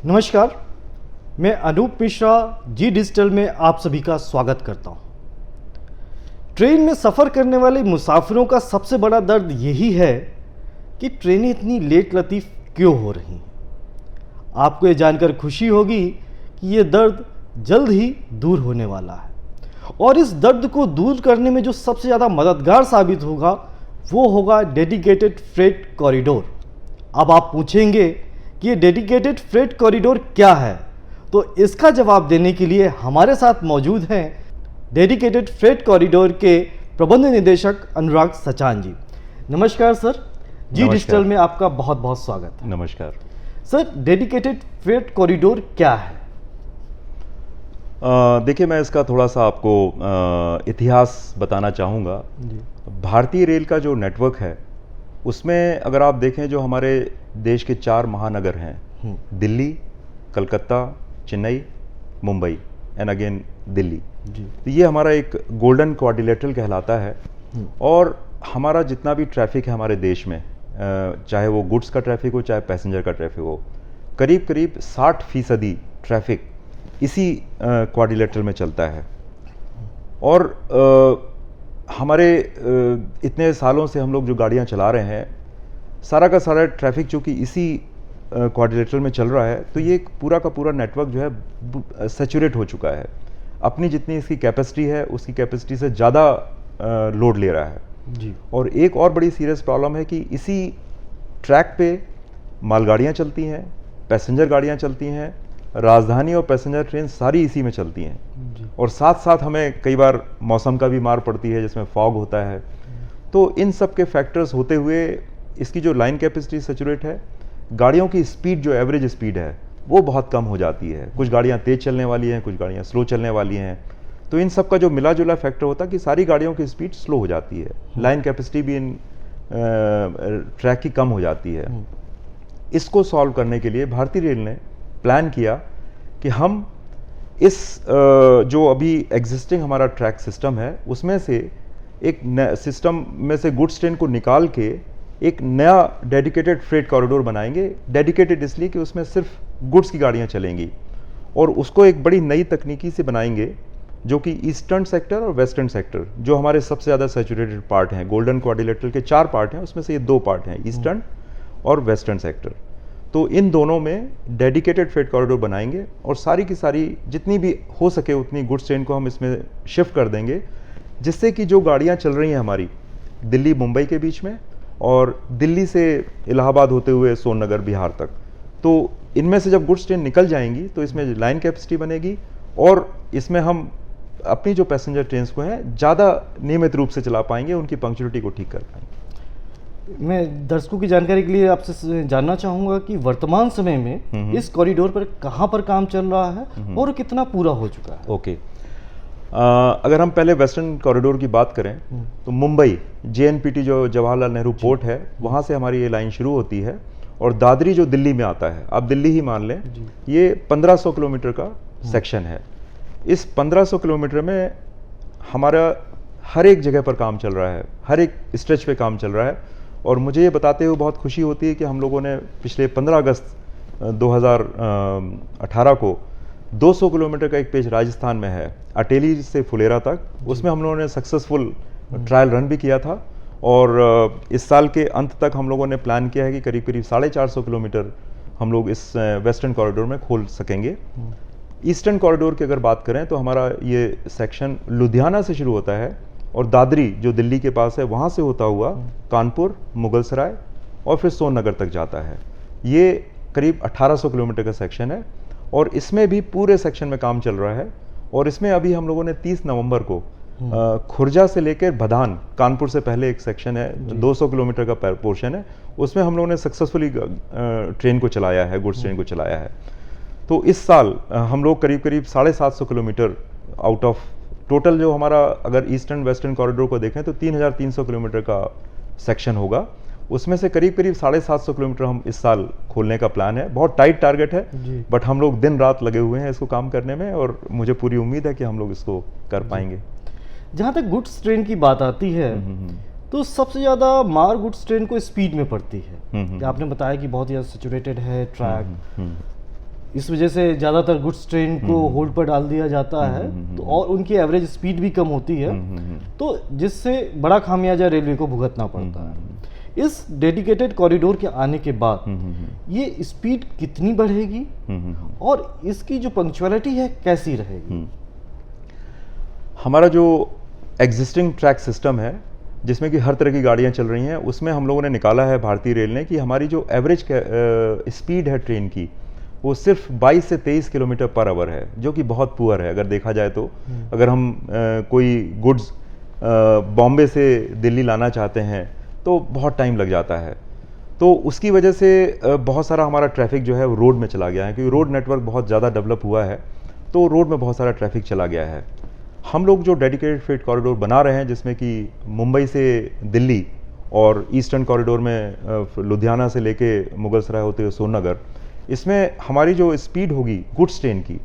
नमस्कार, मैं अनूप मिश्रा जी डिजिटल में आप सभी का स्वागत करता हूं। ट्रेन में सफ़र करने वाले मुसाफिरों का सबसे बड़ा दर्द यही है कि ट्रेनें इतनी लेट लतीफ़ क्यों हो रही हैं। आपको ये जानकर खुशी होगी कि ये दर्द जल्द ही दूर होने वाला है, और इस दर्द को दूर करने में जो सबसे ज़्यादा मददगार साबित होगा वो होगा डेडिकेटेड फ्रेट कॉरिडोर। अब आप पूछेंगे कि ये डेडिकेटेड फ्रेट कॉरिडोर क्या है, तो इसका जवाब देने के लिए हमारे साथ मौजूद हैं डेडिकेटेड फ्रेट कॉरिडोर के प्रबंध निदेशक अनुराग सचान जी। नमस्कार सर, जी डिजिटल में आपका बहुत बहुत स्वागत है। नमस्कार सर, डेडिकेटेड फ्रेट कॉरिडोर क्या है? देखिए, मैं इसका थोड़ा सा आपको इतिहास बताना चाहूँगा। भारतीय रेल का जो नेटवर्क है उसमें अगर आप देखें, जो हमारे देश के 4 महानगर हैं, दिल्ली, कलकत्ता, चेन्नई, मुंबई एंड अगेन दिल्ली, तो ये हमारा एक गोल्डन क्वाड्रिलेटरल कहलाता है। और हमारा जितना भी ट्रैफिक है हमारे देश में, चाहे वो गुड्स का ट्रैफिक हो चाहे पैसेंजर का ट्रैफिक हो, करीब करीब 60% ट्रैफिक इसी क्वाड्रिलेटरल में चलता है। और हमारे इतने सालों से हम लोग जो गाड़ियां चला रहे हैं, सारा का सारा ट्रैफिक चूँकि इसी क्वाड्रिलेटरल में चल रहा है, तो ये पूरा का पूरा नेटवर्क जो है सैचुरेट हो चुका है। अपनी जितनी इसकी कैपेसिटी है उसकी कैपेसिटी से ज़्यादा लोड ले रहा है जी। और एक और बड़ी सीरियस प्रॉब्लम है कि इसी ट्रैक पे मालगाड़ियाँ चलती हैं, पैसेंजर गाड़ियाँ चलती हैं, राजधानी और पैसेंजर ट्रेन सारी इसी में चलती हैं। और साथ साथ हमें कई बार मौसम का भी मार पड़ती है, जिसमें फॉग होता है। तो इन सब के फैक्टर्स होते हुए इसकी जो लाइन कैपेसिटी सैचुरेट है, गाड़ियों की स्पीड जो एवरेज स्पीड है वो बहुत कम हो जाती है। कुछ गाड़ियाँ तेज़ चलने वाली हैं, कुछ गाड़ियाँ स्लो चलने वाली हैं। तो इन सब का जो मिला जुला फैक्टर होता है कि सारी गाड़ियों की स्पीड स्लो हो जाती है, लाइन कैपेसिटी भी इन ट्रैक की कम हो जाती है। इसको सॉल्व करने के लिए भारतीय रेल ने प्लान किया कि हम इस जो अभी एग्जिस्टिंग हमारा ट्रैक सिस्टम है उसमें से एक सिस्टम में से गुड्स ट्रेन को निकाल के एक नया डेडिकेटेड फ्रेट कॉरिडोर बनाएंगे। डेडिकेटेड इसलिए कि उसमें सिर्फ गुड्स की गाड़ियां चलेंगी, और उसको एक बड़ी नई तकनीकी से बनाएंगे जो कि ईस्टर्न सेक्टर और वेस्टर्न सेक्टर, जो हमारे सबसे ज़्यादा सैचुरेटेड पार्ट हैं। गोल्डन क्वाड्रिलेटरल के 4 पार्ट हैं, उसमें से ये 2 पार्ट हैं, ईस्टर्न और वेस्टर्न सेक्टर। तो इन दोनों में डेडिकेटेड फ्रेट कॉरिडोर बनाएंगे और सारी की सारी जितनी भी हो सके उतनी गुड्स ट्रेन को हम इसमें शिफ्ट कर देंगे, जिससे कि जो गाड़ियां चल रही हैं हमारी दिल्ली मुंबई के बीच में और दिल्ली से इलाहाबाद होते हुए सोननगर बिहार तक, तो इनमें से जब गुड्स ट्रेन निकल जाएंगी तो इसमें लाइन कैपेसिटी बनेगी और इसमें हम अपनी जो पैसेंजर ट्रेन को हैं ज़्यादा नियमित रूप से चला पाएंगे, उनकी पंक्चुअलिटी को ठीक कर पाएंगे। मैं दर्शकों की जानकारी के लिए आपसे जानना चाहूँगा कि वर्तमान समय में इस कॉरिडोर पर कहाँ पर काम चल रहा है और कितना पूरा हो चुका है? ओके, अगर हम पहले वेस्टर्न कॉरिडोर की बात करें तो मुंबई JNPT जो जवाहरलाल नेहरू पोर्ट है, वहाँ से हमारी ये लाइन शुरू होती है और दादरी जो दिल्ली में आता है, आप दिल्ली ही मान लें, ये 1500 किलोमीटर का सेक्शन है। इस 1500 किलोमीटर में हमारा हर एक जगह पर काम चल रहा है, हर एक स्ट्रेच पे काम चल रहा है। और मुझे ये बताते हुए बहुत खुशी होती है कि हम लोगों ने पिछले 15 अगस्त 2018 को 200 किलोमीटर का एक पेज राजस्थान में है, अटेली से फुलेरा तक, उसमें हम लोगों ने सक्सेसफुल ट्रायल रन भी किया था। और इस साल के अंत तक हम लोगों ने प्लान किया है कि करीब करीब 450 किलोमीटर हम लोग इस वेस्टर्न कॉरिडोर में खोल सकेंगे। ईस्टर्न कॉरिडोर की अगर बात करें तो हमारा ये सेक्शन लुधियाना से शुरू होता है और दादरी जो दिल्ली के पास है वहाँ से होता हुआ कानपुर, मुगलसराय और फिर सोननगर तक जाता है। ये करीब 1800 किलोमीटर का सेक्शन है और इसमें भी पूरे सेक्शन में काम चल रहा है। और इसमें अभी हम लोगों ने 30 नवंबर को खुर्जा से लेकर भदान, कानपुर से पहले एक सेक्शन है 200 किलोमीटर का पोर्शन है, उसमें हम लोगों ने सक्सेसफुली ट्रेन को चलाया है, गुड्स ट्रेन को चलाया है। तो इस साल हम लोग करीब करीब 750 किलोमीटर आउट ऑफ टोटल, जो हमारा अगर ईस्टर्न वेस्टर्न कॉरिडोर को देखें तो 3300 किलोमीटर का सेक्शन होगा, उसमें से करीब करीब 750 किलोमीटर हम इस साल खोलने का प्लान है। बहुत टाइट टारगेट है, बट हम लोग दिन रात लगे हुए हैं इसको काम करने में और मुझे पूरी उम्मीद है कि हम लोग इसको कर पाएंगे। जहाँ तक गुड्स ट्रेन की बात आती है तो सबसे ज़्यादा मार गुड्स ट्रेन को स्पीड में पड़ती है। आपने बताया कि बहुत ज़्यादा सैचुरेटेड है ट्रैक, इस वजह से ज़्यादातर गुड्स ट्रेन को होल्ड पर डाल दिया जाता है, तो और उनकी एवरेज स्पीड भी कम होती है, तो जिससे बड़ा खामियाजा रेलवे को भुगतना पड़ता है। इस डेडिकेटेड कॉरिडोर के आने के बाद ये स्पीड कितनी बढ़ेगी और इसकी जो पंक्चुअलिटी है कैसी रहेगी? हमारा जो एग्जिस्टिंग ट्रैक सिस्टम है जिसमें कि हर तरह की गाड़ियां चल रही हैं, उसमें हम लोगों ने निकाला है भारतीय रेल ने कि हमारी जो एवरेज स्पीड है ट्रेन की वो सिर्फ 22 से 23 किलोमीटर पर आवर है, जो कि बहुत पुअर है अगर देखा जाए तो। अगर हम कोई गुड्स बॉम्बे से दिल्ली लाना चाहते हैं तो बहुत टाइम लग जाता है, तो उसकी वजह से बहुत सारा हमारा ट्रैफिक जो है वो रोड में चला गया है, क्योंकि रोड नेटवर्क बहुत ज़्यादा डेवलप हुआ है, तो रोड में बहुत सारा ट्रैफिक चला गया है। हम लोग जो डेडिकेटेड फ्रेट कॉरिडोर बना रहे हैं जिसमें कि मुंबई से दिल्ली और ईस्टर्न कॉरिडोर में लुधियाना से लेके मुगलसराय होते हुए सोननगर, इसमें हमारी जो स्पीड होगी गुड्स ट्रेन की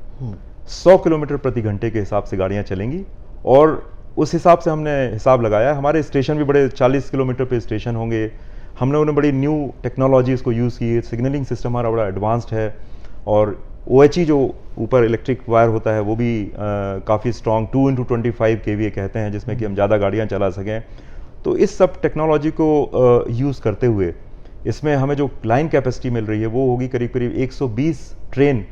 100 किलोमीटर प्रति घंटे के हिसाब से गाड़ियाँ चलेंगी, और उस हिसाब से हमने हिसाब लगाया है। हमारे स्टेशन भी बड़े 40 किलोमीटर पे स्टेशन होंगे। हम लोगों ने बड़ी न्यू टेक्नोलॉजी इसको यूज़ की है, सिग्नलिंग सिस्टम हमारा बड़ा एडवांस्ड है, और OHE जो ऊपर इलेक्ट्रिक वायर होता है वो भी काफ़ी स्ट्रॉन्ग 2x25 kVA कहते हैं, जिसमें कि हम ज़्यादा गाड़ियाँ चला सकें। तो इस सब टेक्नोलॉजी को यूज़ करते हुए इसमें हमें जो लाइन कैपेसिटी मिल रही है वो होगी करीब करीब 120 ट्रेन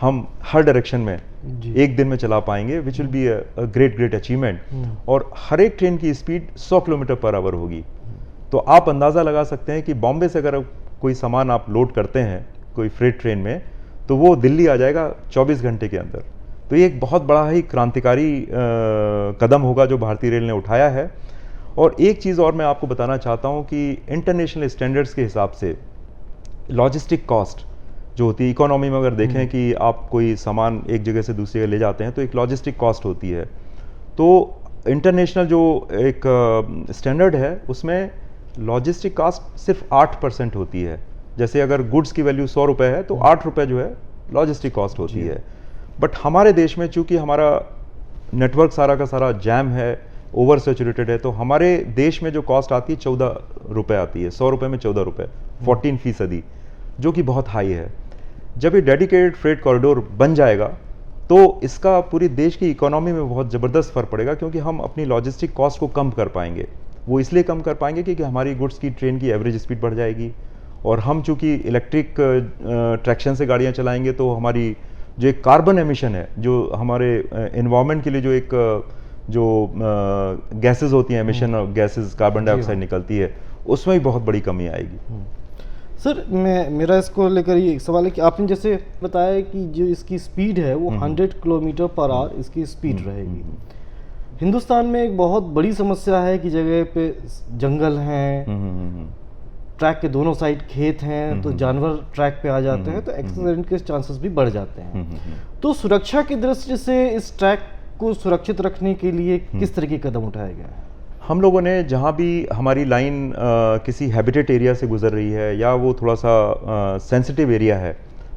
हम हर डायरेक्शन में एक दिन में चला पाएंगे, which will be a great achievement. और हर एक ट्रेन की स्पीड 100 किलोमीटर पर आवर होगी। तो आप अंदाज़ा लगा सकते हैं कि बॉम्बे से अगर कोई सामान आप लोड करते हैं कोई फ्रेट ट्रेन में, तो वो दिल्ली आ जाएगा 24 घंटे के अंदर। तो ये एक बहुत बड़ा ही क्रांतिकारी कदम होगा जो भारतीय रेल ने उठाया है। और एक चीज़ और मैं आपको बताना चाहता हूँ कि इंटरनेशनल स्टैंडर्ड्स के हिसाब से लॉजिस्टिक कॉस्ट जो होती है, इकोनॉमी में अगर देखें कि आप कोई सामान एक जगह से दूसरी जगह ले जाते हैं तो एक लॉजिस्टिक कॉस्ट होती है। तो इंटरनेशनल जो एक स्टैंडर्ड है उसमें लॉजिस्टिक कॉस्ट सिर्फ 8% होती है। जैसे अगर गुड्स की वैल्यू 100 रुपये है तो 8 रुपये जो है लॉजिस्टिक कॉस्ट होती है। बट हमारे देश में चूंकि हमारा नेटवर्क सारा का सारा जैम है, ओवर सैचुरेटेड है, तो हमारे देश में जो कॉस्ट आती है 14 रुपये आती है, 100 रुपये में 14 रुपये, 14%, जो कि बहुत हाई है। जब ये डेडिकेटेड फ्रेट कॉरिडोर बन जाएगा तो इसका पूरी देश की इकोनॉमी में बहुत ज़बरदस्त फ़र्क पड़ेगा, क्योंकि हम अपनी लॉजिस्टिक कॉस्ट को कम कर पाएंगे। वो इसलिए कम कर पाएंगे क्योंकि हमारी गुड्स की ट्रेन की एवरेज स्पीड बढ़ जाएगी, और हम चूँकि इलेक्ट्रिक ट्रैक्शन से गाड़ियाँ चलाएंगे तो हमारी जो एक कार्बन एमिशन है, जो हमारे एनवायरनमेंट के लिए जो एक जो गैसेस होती हैं, emission of gases, carbon dioxide निकलती है, उसमें भी बहुत बड़ी कमी आएगी। सर, मेरा इसको लेकर ये एक सवाल है कि आपने जैसे बताया कि जो इसकी स्पीड है वो 100 किलोमीटर पर आवर इसकी स्पीड रहेगी। हिंदुस्तान में एक बहुत बड़ी समस्या है कि जगह पे जंगल हैं, ट्रैक के दोनों साइड खेत हैं, तो जानवर ट्रैक पे आ जाते हैं, तो एक्सीडेंट के चांसेस भी बढ़ जाते हैं। तो सुरक्षा की दृष्टि से इस ट्रैक को सुरक्षित रखने के लिए किस तरह के कदम उठाए गए हैं? हम लोगों ने जहाँ भी हमारी लाइन किसी हैबिटेट एरिया से गुजर रही है या वो थोड़ा सा सेंसिटिव एरिया है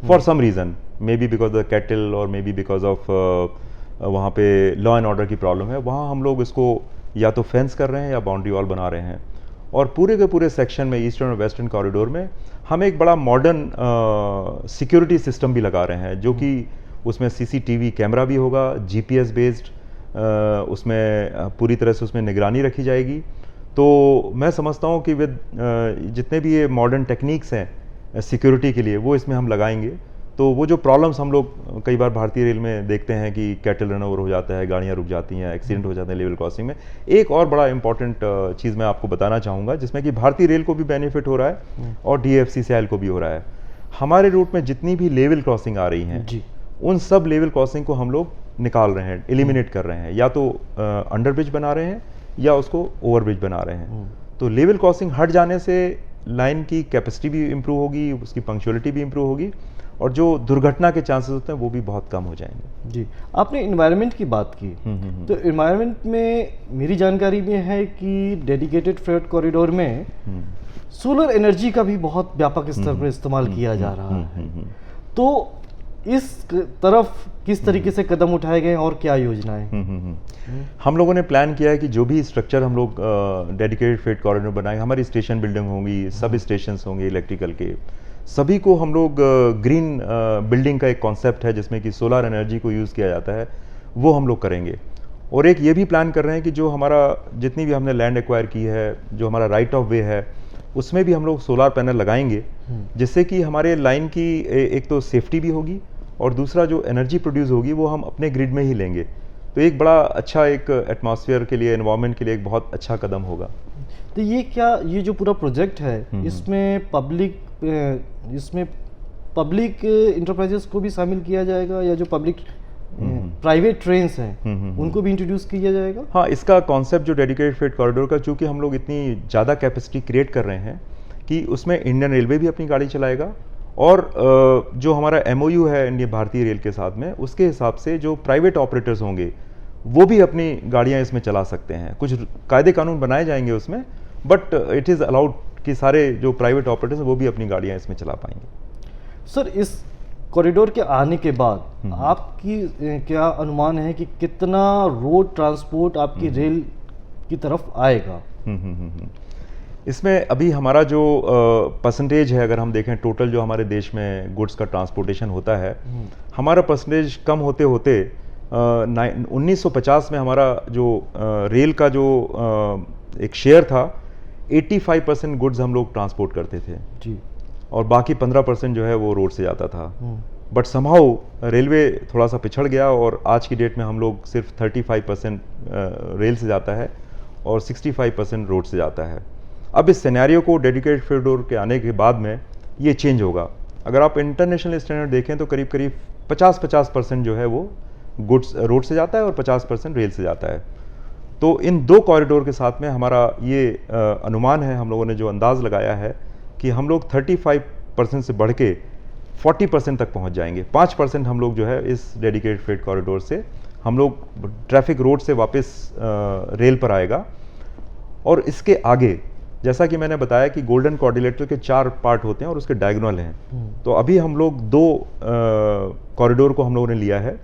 for some reason, maybe because of cattle और मे बी बिकॉज ऑफ वहाँ पे लॉ एंड ऑर्डर की प्रॉब्लम है, वहाँ हम लोग इसको या तो फेंस कर रहे हैं या बाउंड्री वॉल बना रहे हैं। और पूरे के पूरे सेक्शन में ईस्टर्न और वेस्टर्न कॉरिडोर में हम एक बड़ा मॉडर्न सिक्योरिटी सिस्टम भी लगा रहे हैं, जो कि उसमें CCTV कैमरा भी होगा, GPS बेस्ड, उसमें पूरी तरह से उसमें निगरानी रखी जाएगी। तो मैं समझता हूँ कि विद जितने भी ये मॉडर्न टेक्निक्स हैं सिक्योरिटी के लिए वो इसमें हम लगाएंगे, तो वो जो प्रॉब्लम्स हम लोग कई बार भारतीय रेल में देखते हैं कि कैटल रन ओवर हो जाता है, गाड़ियाँ रुक जाती हैं, एक्सीडेंट हो जाते हैं लेवल क्रॉसिंग में। एक और बड़ा इंपॉर्टेंट चीज़ मैं आपको बताना चाहूँगा जिसमें कि भारतीय रेल को भी बेनिफिट हो रहा है और DFCCIL को भी हो रहा है। हमारे रूट में जितनी भी लेवल क्रॉसिंग आ रही हैं उन सब लेवल क्रॉसिंग को हम लोग निकाल रहे हैं, एलिमिनेट कर रहे हैं, या तो अंडर ब्रिज बना रहे हैं या उसको ओवर ब्रिज बना रहे हैं। तो लेवल क्रॉसिंग हट जाने से लाइन की कैपेसिटी भी इम्प्रूव होगी, उसकी पंक्चुअलिटी भी इम्प्रूव होगी, और जो दुर्घटना के चांसेस होते हैं वो भी बहुत कम हो जाएंगे। जी, आपने इन्वायरमेंट की बात की, तो इन्वायरमेंट में मेरी जानकारी में है कि डेडिकेटेड फ्रेट कॉरिडोर में सोलर एनर्जी का भी बहुत व्यापक स्तर पर इस्तेमाल किया जा रहा है। तो इस तरफ किस तरीके से कदम उठाए गए और क्या योजनाएं? हम लोगों ने प्लान किया है कि जो भी स्ट्रक्चर हम लोग डेडिकेटेड फ्रेट कॉरिडोर बनाएंगे, हमारी स्टेशन बिल्डिंग होंगी, सब स्टेशन होंगे इलेक्ट्रिकल के, सभी को हम लोग ग्रीन बिल्डिंग का एक कॉन्सेप्ट है जिसमें कि सोलर एनर्जी को यूज़ किया जाता है, वो हम लोग करेंगे। और एक ये भी प्लान कर रहे हैं कि जो हमारा जितनी भी हमने लैंड एक्वायर की है, जो हमारा राइट ऑफ वे है, उसमें भी हम लोग सोलर पैनल लगाएंगे, जिससे कि हमारे लाइन की एक तो सेफ्टी भी होगी और दूसरा जो एनर्जी प्रोड्यूस होगी वो हम अपने ग्रिड में ही लेंगे। तो एक बड़ा अच्छा एक एटमॉस्फेयर के लिए, एनवायरनमेंट के लिए एक बहुत अच्छा कदम होगा। तो ये जो पूरा प्रोजेक्ट है, इसमें पब्लिक इंटरप्राइजेस को भी शामिल किया जाएगा, या जो पब्लिक प्राइवेट ट्रेन्स हैं उनको भी इंट्रोड्यूस किया जाएगा? हाँ, इसका कॉन्सेप्ट जो डेडिकेटेड फ्रेट कॉरिडोर का, चूँकि हम लोग इतनी ज़्यादा कैपेसिटी क्रिएट कर रहे हैं कि उसमें इंडियन रेलवे भी अपनी गाड़ी चलाएगा, और जो हमारा MOU है इंडिया भारतीय रेल के साथ में, उसके हिसाब से जो प्राइवेट ऑपरेटर्स होंगे वो भी अपनी गाड़ियाँ इसमें चला सकते हैं। कुछ कायदे कानून बनाए जाएंगे उसमें, बट इट इज़ अलाउड कि सारे जो प्राइवेट ऑपरेटर्स हैं वो भी अपनी गाड़ियाँ इसमें चला पाएंगे। सर, इस कॉरिडोर के आने के बाद आपकी क्या अनुमान है कि कितना रोड ट्रांसपोर्ट आपकी रेल की तरफ आएगा? इसमें अभी हमारा जो परसेंटेज है, अगर हम देखें टोटल जो हमारे देश में गुड्स का ट्रांसपोर्टेशन होता है, हमारा परसेंटेज कम होते होते 1950 में हमारा जो रेल का जो एक शेयर था, 85% गुड्स हम लोग ट्रांसपोर्ट करते थे जी, और बाकी 15% जो है वो रोड से जाता था। बट समहाउ रेलवे थोड़ा सा पिछड़ गया और आज की डेट में हम लोग सिर्फ 35% रेल से जाता है और 65% रोड से जाता है। अब इस सिनेरियो को डेडिकेटेड फ्रेट कॉरिडोर के आने के बाद में ये चेंज होगा। अगर आप इंटरनेशनल स्टैंडर्ड देखें तो करीब करीब 50% जो है वो गुड्स रोड से जाता है और 50% रेल से जाता है। तो इन दो कॉरिडोर के साथ में हमारा ये अनुमान है, हम लोगों ने जो अंदाज़ लगाया है कि हम लोग 35% से बढ़ के 40% तक पहुंच जाएंगे। 5% हम लोग जो है इस डेडिकेटेड फ्रेट कॉरिडोर से हम लोग ट्रैफिक रोड से वापस रेल पर आएगा। और इसके आगे जैसा कि मैंने बताया कि गोल्डन क्वाड्रिलेटरल के 4 पार्ट होते हैं और उसके डायगोनल हैं। तो अभी हम लोग 2 कॉरिडोर को हम लोगों ने लिया है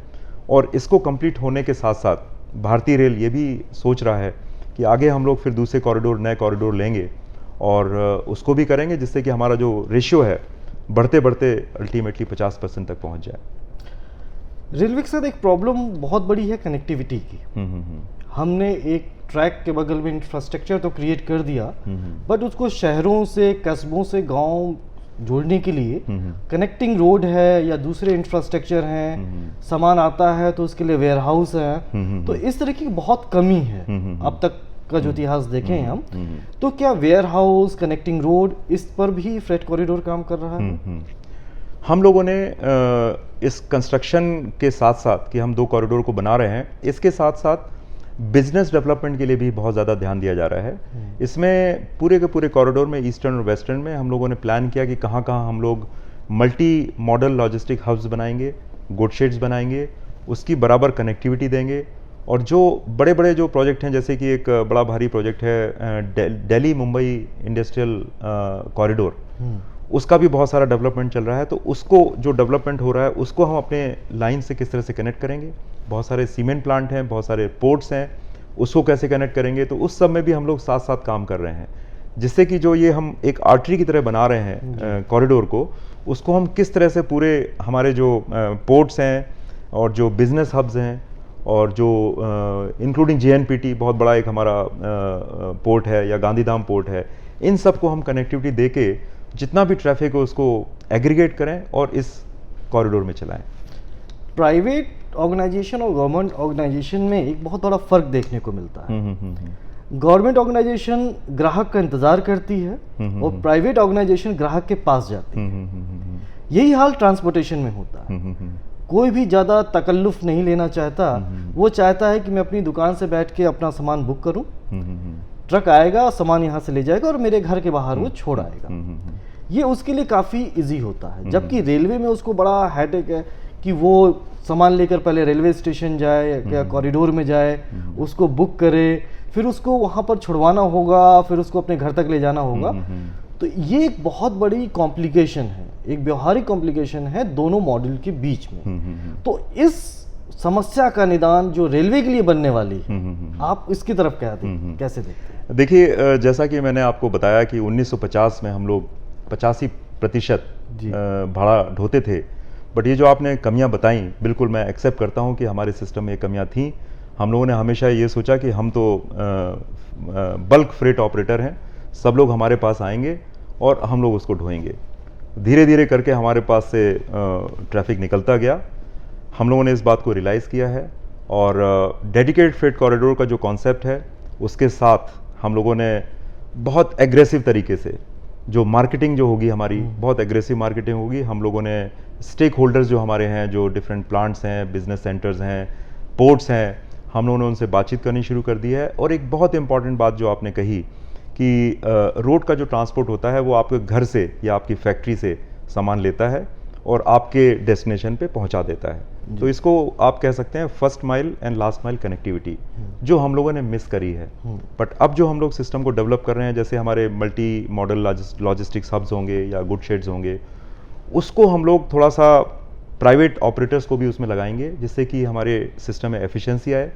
और इसको कंप्लीट होने के साथ साथ भारतीय रेल ये भी सोच रहा है कि आगे हम लोग फिर दूसरे कॉरिडोर, नए कॉरिडोर लेंगे और उसको भी करेंगे, जिससे कि हमारा जो रेशियो है बढ़ते बढ़ते अल्टीमेटली 50% तक पहुंच जाए। रेलवे के साथ एक प्रॉब्लम बहुत बड़ी है कनेक्टिविटी की। हमने एक ट्रैक के बगल में इंफ्रास्ट्रक्चर तो क्रिएट कर दिया, बट उसको शहरों से, कस्बों से गांव जोड़ने के लिए कनेक्टिंग रोड है या दूसरे इंफ्रास्ट्रक्चर हैं, सामान आता है तो उसके लिए वेयर हाउस है, तो इस तरह की बहुत कमी है। अब तक का जो इतिहास देखें हम, तो क्या वेयर हाउस, कनेक्टिंग रोड, इस पर भी फ्रेट कॉरिडोर काम कर रहा है? हम लोगों ने इस कंस्ट्रक्शन के साथ साथ कि हम 2 कॉरिडोर को बना रहे हैं, इसके साथ साथ बिजनेस डेवलपमेंट के लिए भी बहुत ज़्यादा ध्यान दिया जा रहा है। इसमें पूरे के पूरे कॉरिडोर में, ईस्टर्न और वेस्टर्न में, हम लोगों ने प्लान किया कि कहाँ कहाँ हम लोग मल्टी मॉडल लॉजिस्टिक हब्स बनाएंगे, गुड शेड्स बनाएंगे, उसकी बराबर कनेक्टिविटी देंगे। और जो बड़े बड़े जो प्रोजेक्ट हैं, जैसे कि एक बड़ा भारी प्रोजेक्ट है दिल्ली मुंबई इंडस्ट्रियल कॉरिडोर, उसका भी बहुत सारा डेवलपमेंट चल रहा है। तो उसको जो डेवलपमेंट हो रहा है उसको हम अपने लाइन से किस तरह से कनेक्ट करेंगे। बहुत सारे सीमेंट प्लांट हैं, बहुत सारे पोर्ट्स हैं, उसको कैसे कनेक्ट करेंगे। तो उस सब में भी हम लोग साथ साथ काम कर रहे हैं, जिससे कि जो ये हम एक आर्टरी की तरह बना रहे हैं कॉरिडोर को, उसको हम किस तरह से पूरे हमारे जो पोर्ट्स हैं और जो बिजनेस हब्स हैं और जो इंक्लूडिंग JNPT बहुत बड़ा एक हमारा पोर्ट है, या गांधीधाम पोर्ट है, इन सब को हम कनेक्टिविटी दे के जितना भी ट्रैफिक हो उसको एग्रीगेट करें और इस कॉरिडोर में चलाएं। प्राइवेट ऑर्गेनाइजेशन और गवर्नमेंट ऑर्गेनाइजेशन में एक बहुत बड़ा फर्क देखने को मिलता है। गवर्नमेंट ऑर्गेनाइजेशन ग्राहक का इंतजार करती है और प्राइवेट ऑर्गेनाइजेशन ग्राहक के पास जाती है। यही हाल ट्रांसपोर्टेशन में होता है। कोई भी ज़्यादा तकल्लुफ नहीं लेना चाहता, वो चाहता है कि मैं अपनी दुकान से बैठ के अपना सामान बुक करूं, ट्रक आएगा, सामान यहाँ से ले जाएगा और मेरे घर के बाहर वो छोड़ आएगा। ये उसके लिए काफ़ी इजी होता है। जबकि रेलवे में उसको बड़ा हेडेक है कि वो सामान लेकर पहले रेलवे स्टेशन जाए या कॉरिडोर में जाए, उसको बुक करे, फिर उसको वहाँ पर छुड़वाना होगा, फिर उसको अपने घर तक ले जाना होगा। तो ये एक बहुत बड़ी कॉम्प्लिकेशन है, एक व्यवहारिक कॉम्प्लिकेशन है दोनों मॉडल के बीच में। तो इस समस्या का निदान जो रेलवे के लिए बनने वाली है, आप इसकी तरफ कैसे देखते हैं? देखिए, जैसा कि मैंने आपको बताया कि 1950 में हम लोग 85 प्रतिशत जी। भाड़ा ढोते थे। बट ये जो आपने कमियां बताई, बिल्कुल मैं एक्सेप्ट करता हूं कि हमारे सिस्टम में ये कमियां थीं। हम लोगों ने हमेशा ये सोचा कि हम तो बल्क फ्रेट ऑपरेटर हैं, सब लोग हमारे पास आएंगे और हम लोग उसको ढोएंगे। धीरे धीरे करके हमारे पास से ट्रैफिक निकलता गया। हम लोगों ने इस बात को रियलाइज़ किया है और डेडिकेटेड फ्रेट कॉरिडोर का जो कॉन्सेप्ट है उसके साथ हम लोगों ने बहुत एग्रेसिव तरीके से जो मार्केटिंग जो होगी हमारी, बहुत एग्रेसिव मार्केटिंग होगी। हम लोगों ने स्टेक होल्डर्स जो हमारे हैं, जो डिफरेंट प्लांट्स हैं, बिजनेस सेंटर्स हैं, पोर्ट्स हैं, हम लोगों ने उनसे बातचीत करनी शुरू कर दी है। और एक बहुत इंपॉर्टेंट बात जो आपने कही कि रोड का जो ट्रांसपोर्ट होता है वो आपके घर से या आपकी फैक्ट्री से सामान लेता है और आपके डेस्टिनेशन पे पहुंचा देता है। तो इसको आप कह सकते हैं first mile and last mile connectivity, जो हम लोगों ने मिस करी है। बट अब जो हम लोग सिस्टम को डेवलप कर रहे हैं, जैसे हमारे मल्टी मॉडल लॉजिस्टिक्स हब्स होंगे या गुड शेड्स होंगे, उसको हम लोग थोड़ा सा प्राइवेट ऑपरेटर्स को भी उसमें लगाएंगे, जिससे कि हमारे सिस्टम में एफिशिएंसी आए।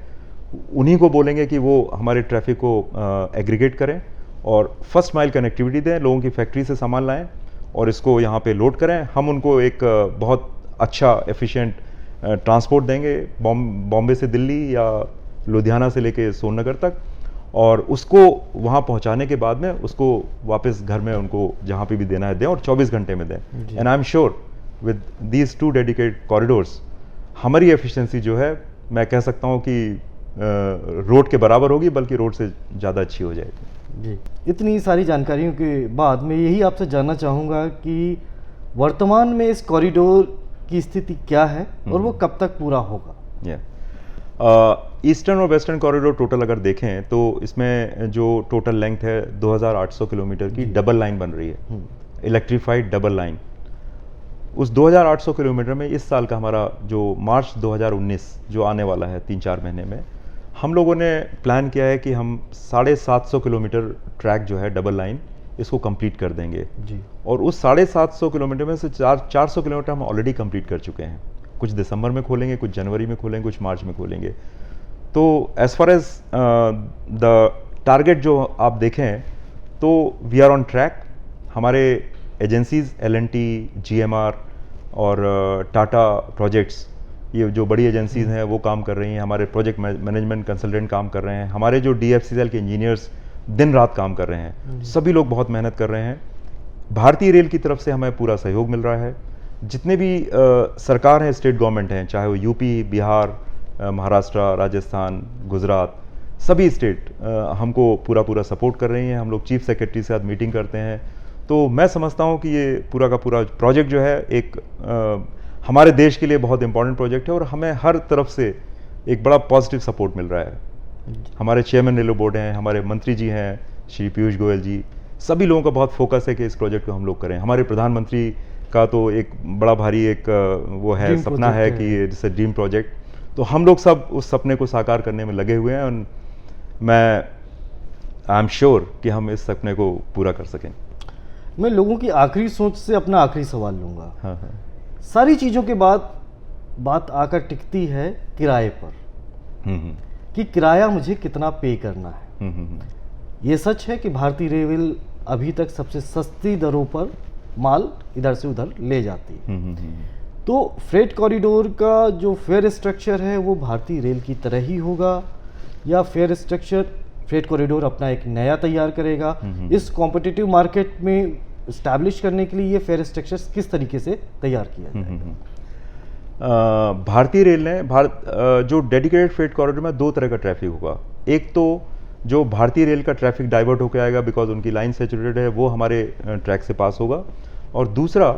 उन्हीं को बोलेंगे कि वो हमारे ट्रैफिक को एग्रीगेट करें और फर्स्ट माइल कनेक्टिविटी दें, लोगों की फैक्ट्री से सामान लाएं और इसको यहाँ पे लोड करें। हम उनको एक बहुत अच्छा एफिशिएंट ट्रांसपोर्ट देंगे बॉम्बे से दिल्ली या लुधियाना से लेके सोननगर तक, और उसको वहाँ पहुँचाने के बाद में उसको वापस घर में उनको जहाँ पे भी देना है दें और 24 घंटे में दें। And I am sure with these 2 dedicated corridors हमारी एफिशिएंसी जो है, मैं कह सकता हूँ कि रोड के बराबर होगी, बल्कि रोड से ज़्यादा अच्छी हो जाएगी। जी, इतनी सारी जानकारियों के बाद मैं यही आपसे जानना चाहूँगा कि वर्तमान में इस कॉरिडोर की स्थिति क्या है और वो कब तक पूरा होगा? ईस्टर्न और वेस्टर्न कॉरिडोर टोटल अगर देखें तो इसमें जो टोटल लेंथ है 2800 किलोमीटर की डबल लाइन बन रही है, इलेक्ट्रीफाइड डबल लाइन। उस 2800 किलोमीटर में इस साल का हमारा जो मार्च 2019 जो आने वाला है 3-4 महीने में, हम लोगों ने प्लान किया है कि हम 750 किलोमीटर ट्रैक जो है डबल लाइन इसको कंप्लीट कर देंगे जी। और उस 750 किलोमीटर में से 400 किलोमीटर हम ऑलरेडी कंप्लीट कर चुके हैं। कुछ दिसंबर में खोलेंगे, कुछ जनवरी में खोलेंगे, कुछ मार्च में खोलेंगे। तो as far as the target जो आप देखें तो वी आर ऑन ट्रैक। हमारे एजेंसीज L&T, GMR और टाटा प्रोजेक्ट्स, ये जो बड़ी एजेंसीज हैं वो काम कर रही हैं। हमारे प्रोजेक्ट मैनेजमेंट कंसल्टेंट काम कर रहे हैं। हमारे जो DFCL के इंजीनियर्स दिन रात काम कर रहे हैं। सभी लोग बहुत मेहनत कर रहे हैं। भारतीय रेल की तरफ से हमें पूरा सहयोग मिल रहा है। जितने भी सरकार हैं, स्टेट गवर्नमेंट हैं, चाहे वो यूपी, बिहार, महाराष्ट्र, राजस्थान, गुजरात, सभी स्टेट हमको पूरा सपोर्ट कर रही हैं। हम लोग चीफ सेक्रेटरी से साथ मीटिंग करते हैं। तो मैं समझता हूँ कि ये पूरा का पूरा प्रोजेक्ट जो है एक हमारे देश के लिए बहुत इंपॉर्टेंट प्रोजेक्ट है और हमें हर तरफ से एक बड़ा पॉजिटिव सपोर्ट मिल रहा है। हमारे चेयरमैन रेलवे बोर्ड हैं, हमारे मंत्री जी हैं, श्री पीयूष गोयल जी, सभी लोगों का बहुत फोकस है कि इस प्रोजेक्ट को हम लोग करें। हमारे प्रधानमंत्री का तो एक बड़ा भारी एक वो है, सपना है कि ये जैसे ड्रीम प्रोजेक्ट, तो हम लोग सब उस सपने को साकार करने में लगे हुए हैं और मैं आई एम श्योर कि हम इस सपने को पूरा कर सकें। मैं लोगों की आखिरी सोच से अपना आखिरी सवाल लूँगा। हाँ। सारी चीज़ों के बाद बात आकर टिकती है किराए पर, कि किराया मुझे कितना पे करना है। ये सच है कि भारतीय रेल अभी तक सबसे सस्ती दरों पर माल इधर से उधर ले जाती है। तो फ्रेट कॉरिडोर का जो फेयर स्ट्रक्चर है वो भारतीय रेल की तरह ही होगा या फेयर स्ट्रक्चर फ्रेट कॉरिडोर अपना एक नया तैयार करेगा? इस कॉम्पिटिटिव मार्केट में इस्टेब्लिश करने के लिए ये फेयर स्ट्रक्चर किस तरीके से तैयार किया जाएगा? भारतीय रेल ने जो डेडिकेटेड फ्रेट कॉरिडोर में 2 तरह का ट्रैफिक होगा। एक तो जो भारतीय रेल का ट्रैफिक डाइवर्ट होकर आएगा बिकॉज उनकी लाइन सैचुरेटेड है, वो हमारे ट्रैक से पास होगा। और दूसरा,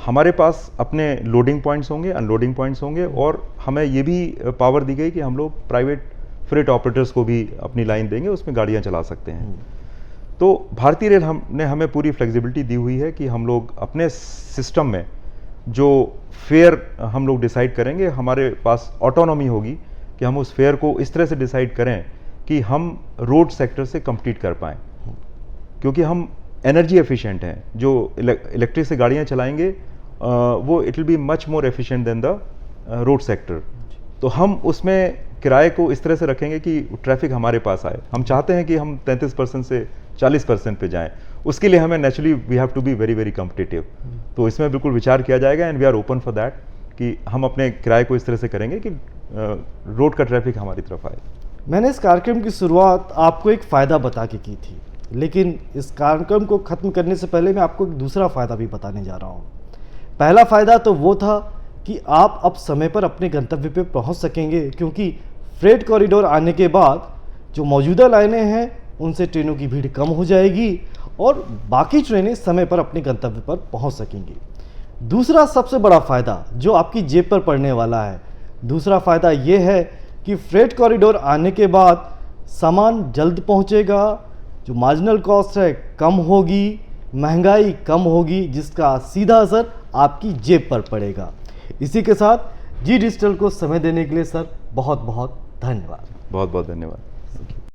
हमारे पास अपने लोडिंग पॉइंट्स होंगे, अनलोडिंग पॉइंट्स होंगे और हमें ये भी पावर दी गई कि हम लोग प्राइवेट फ्रेट ऑपरेटर्स को भी अपनी लाइन देंगे, उसमें गाड़ियाँ चला सकते हैं। तो भारतीय रेल ने हमें पूरी फ्लेक्सिबिलिटी दी हुई है कि हम लोग अपने सिस्टम में जो फेयर हम लोग डिसाइड करेंगे, हमारे पास ऑटोनॉमी होगी कि हम उस फेयर को इस तरह से डिसाइड करें कि हम रोड सेक्टर से कंपीट कर पाएँ, क्योंकि हम एनर्जी एफिशिएंट हैं। जो इलेक्ट्रिक से गाड़ियाँ चलाएंगे वो it will be much more efficient then the road sector. तो हम उसमें किराए को इस तरह से रखेंगे कि ट्रैफिक हमारे पास आए। हम चाहते हैं कि हम 33% से 40% पे जाएं उसके लिए हमें naturally we have to be very very competitive. तो इसमें बिल्कुल विचार किया जाएगा and we are open for that कि हम अपने किराए को इस तरह से करेंगे कि रोड का ट्रैफिक हमारी तरफ आए। मैंने इस कार्यक्रम की शुरुआत आपको एक फ़ायदा बता के की थी, लेकिन इस कार्यक्रम को ख़त्म करने से पहले मैं आपको एक दूसरा फ़ायदा भी बताने जा रहा हूँ। पहला फ़ायदा तो वो था कि आप अब समय पर अपने गंतव्य पे पहुँच सकेंगे, क्योंकि फ्रेट कॉरिडोर आने के बाद जो मौजूदा लाइनें हैं उनसे ट्रेनों की भीड़ कम हो जाएगी और बाकी ट्रेनें समय पर अपने गंतव्य पर पहुँच सकेंगी। दूसरा सबसे बड़ा फ़ायदा जो आपकी जेब पर पड़ने वाला है, दूसरा फ़ायदा ये है कि फ्रेट कॉरिडोर आने के बाद सामान जल्द पहुंचेगा, जो मार्जिनल कॉस्ट है कम होगी, महंगाई कम होगी, जिसका सीधा असर आपकी जेब पर पड़ेगा। इसी के साथ जी डिजिटल को समय देने के लिए सर बहुत बहुत धन्यवाद। बहुत बहुत धन्यवाद।